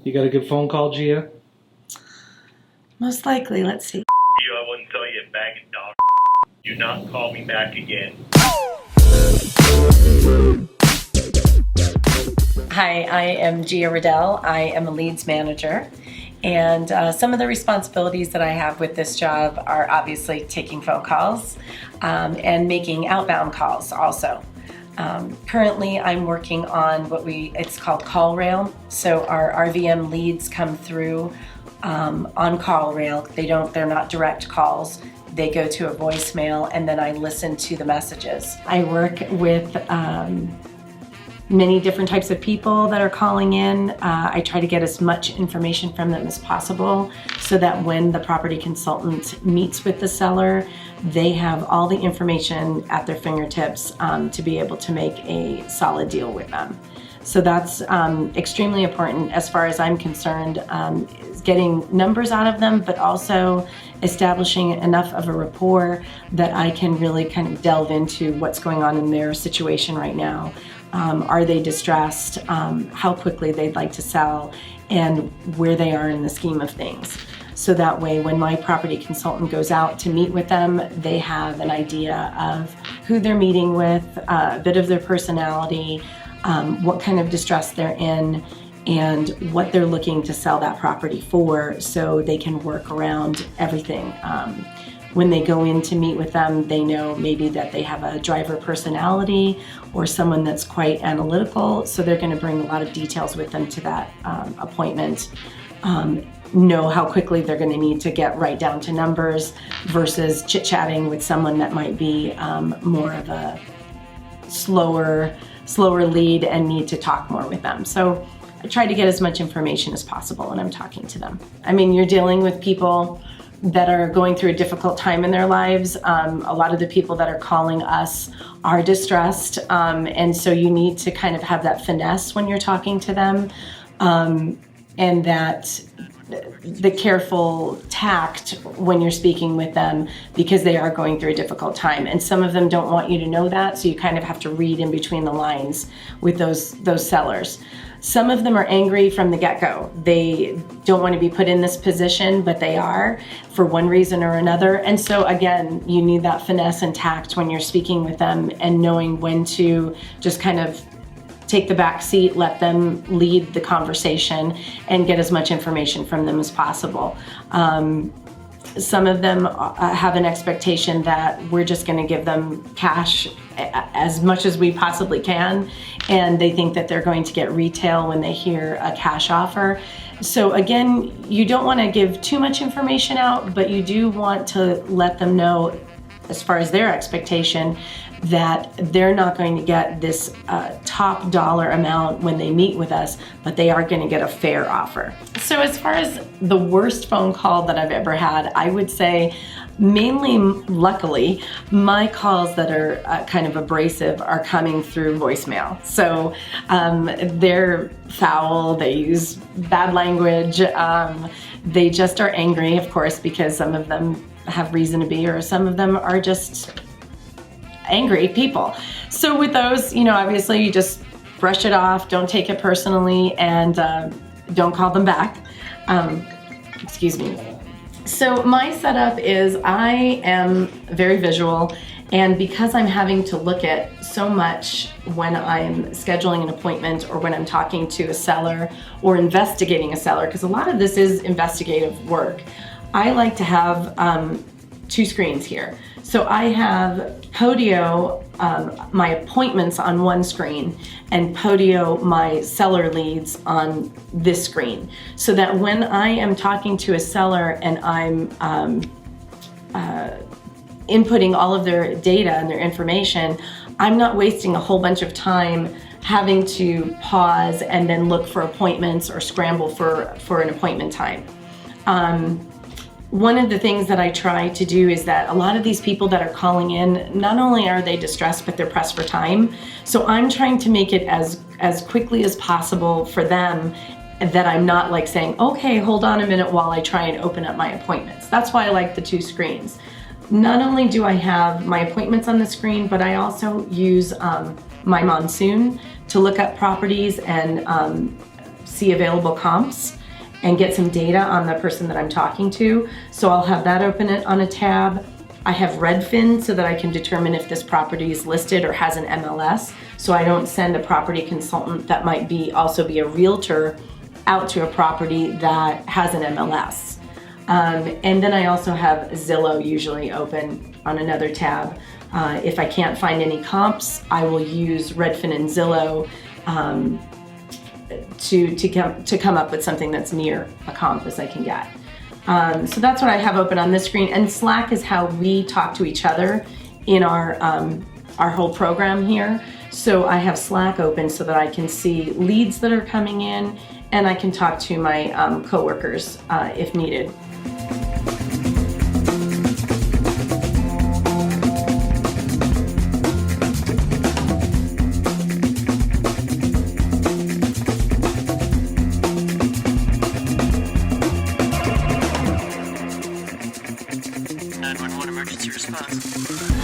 You got a good phone call, Gia? Most likely. Let's see. You, I wouldn't tell you a bag of dog. Do not call me back again. Hi, I am Gia Riddell. I am a leads manager. And some of the responsibilities that I have with this job are obviously taking phone calls and making outbound calls also. Currently, I'm working on it's called Call Rail. So our RVM leads come through on Call Rail. They're not direct calls. They go to a voicemail, and then I listen to the messages. I work with many different types of people that are calling in. I try to get as much information from them as possible so that when the property consultant meets with the seller, they have all the information at their fingertips to be able to make a solid deal with them. So that's extremely important as far as I'm concerned, is getting numbers out of them, but also establishing enough of a rapport that I can really kind of delve into what's going on in their situation right now. Are they distressed? How quickly they'd like to sell, and where they are in the scheme of things. So that way, when my property consultant goes out to meet with them, they have an idea of who they're meeting with, a bit of their personality, what kind of distress they're in, and what they're looking to sell that property for, so they can work around everything. When they go in to meet with them, they know maybe that they have a driver personality or someone that's quite analytical, so they're going to bring a lot of details with them to that appointment. Know how quickly they're going to need to get right down to numbers versus chit-chatting with someone that might be more of a slower lead and need to talk more with them. So I try to get as much information as possible when I'm talking to them. I mean, you're dealing with people that are going through a difficult time in their lives. A lot of the people that are calling us are distressed, and so you need to kind of have that finesse when you're talking to them, and that the careful tact when you're speaking with them, because they are going through a difficult time. And some of them don't want you to know that, so you kind of have to read in between the lines with those sellers. Some of them are angry from the get-go. They don't want to be put in this position, but they are for one reason or another. And so again, you need that finesse and tact when you're speaking with them and knowing when to just kind of take the back seat, let them lead the conversation, and get as much information from them as possible. Some of them have an expectation that we're just going to give them cash as much as we possibly can, and they think that they're going to get retail when they hear a cash offer. So again, you don't want to give too much information out, but you do want to let them know, as far as their expectation, that they're not going to get this top dollar amount when they meet with us, but they are going to get a fair offer. So as far as the worst phone call that I've ever had, I would say mainly, luckily, my calls that are kind of abrasive are coming through voicemail. So they're foul, they use bad language, they just are angry, of course, because some of them have reason to be, or some of them are just angry people. So with those, obviously you just brush it off, don't take it personally, and don't call them back. Excuse me. So my setup is I am very visual, and because I'm having to look at so much when I'm scheduling an appointment or when I'm talking to a seller or investigating a seller, because a lot of this is investigative work, I like to have two screens here. So I have Podio, my appointments on one screen, and Podio, my seller leads on this screen. So that when I am talking to a seller and I'm inputting all of their data and their information, I'm not wasting a whole bunch of time having to pause and then look for appointments or scramble for an appointment time. One of the things that I try to do is that a lot of these people that are calling in, not only are they distressed, but they're pressed for time. So I'm trying to make it as quickly as possible for them, that I'm not like saying, okay, hold on a minute while I try and open up my appointments. That's why I like the two screens. Not only do I have my appointments on the screen, but I also use my Monsoon to look up properties and see available comps and get some data on the person that I'm talking to. So I'll have that open on a tab. I have Redfin so that I can determine if this property is listed or has an MLS. So I don't send a property consultant that might also be a realtor out to a property that has an MLS. And then I also have Zillow usually open on another tab. If I can't find any comps, I will use Redfin and Zillow to come up with something that's near a comp as I can get. So that's what I have open on this screen. And Slack is how we talk to each other in our whole program here. So I have Slack open so that I can see leads that are coming in, and I can talk to my coworkers if needed. Emergency response.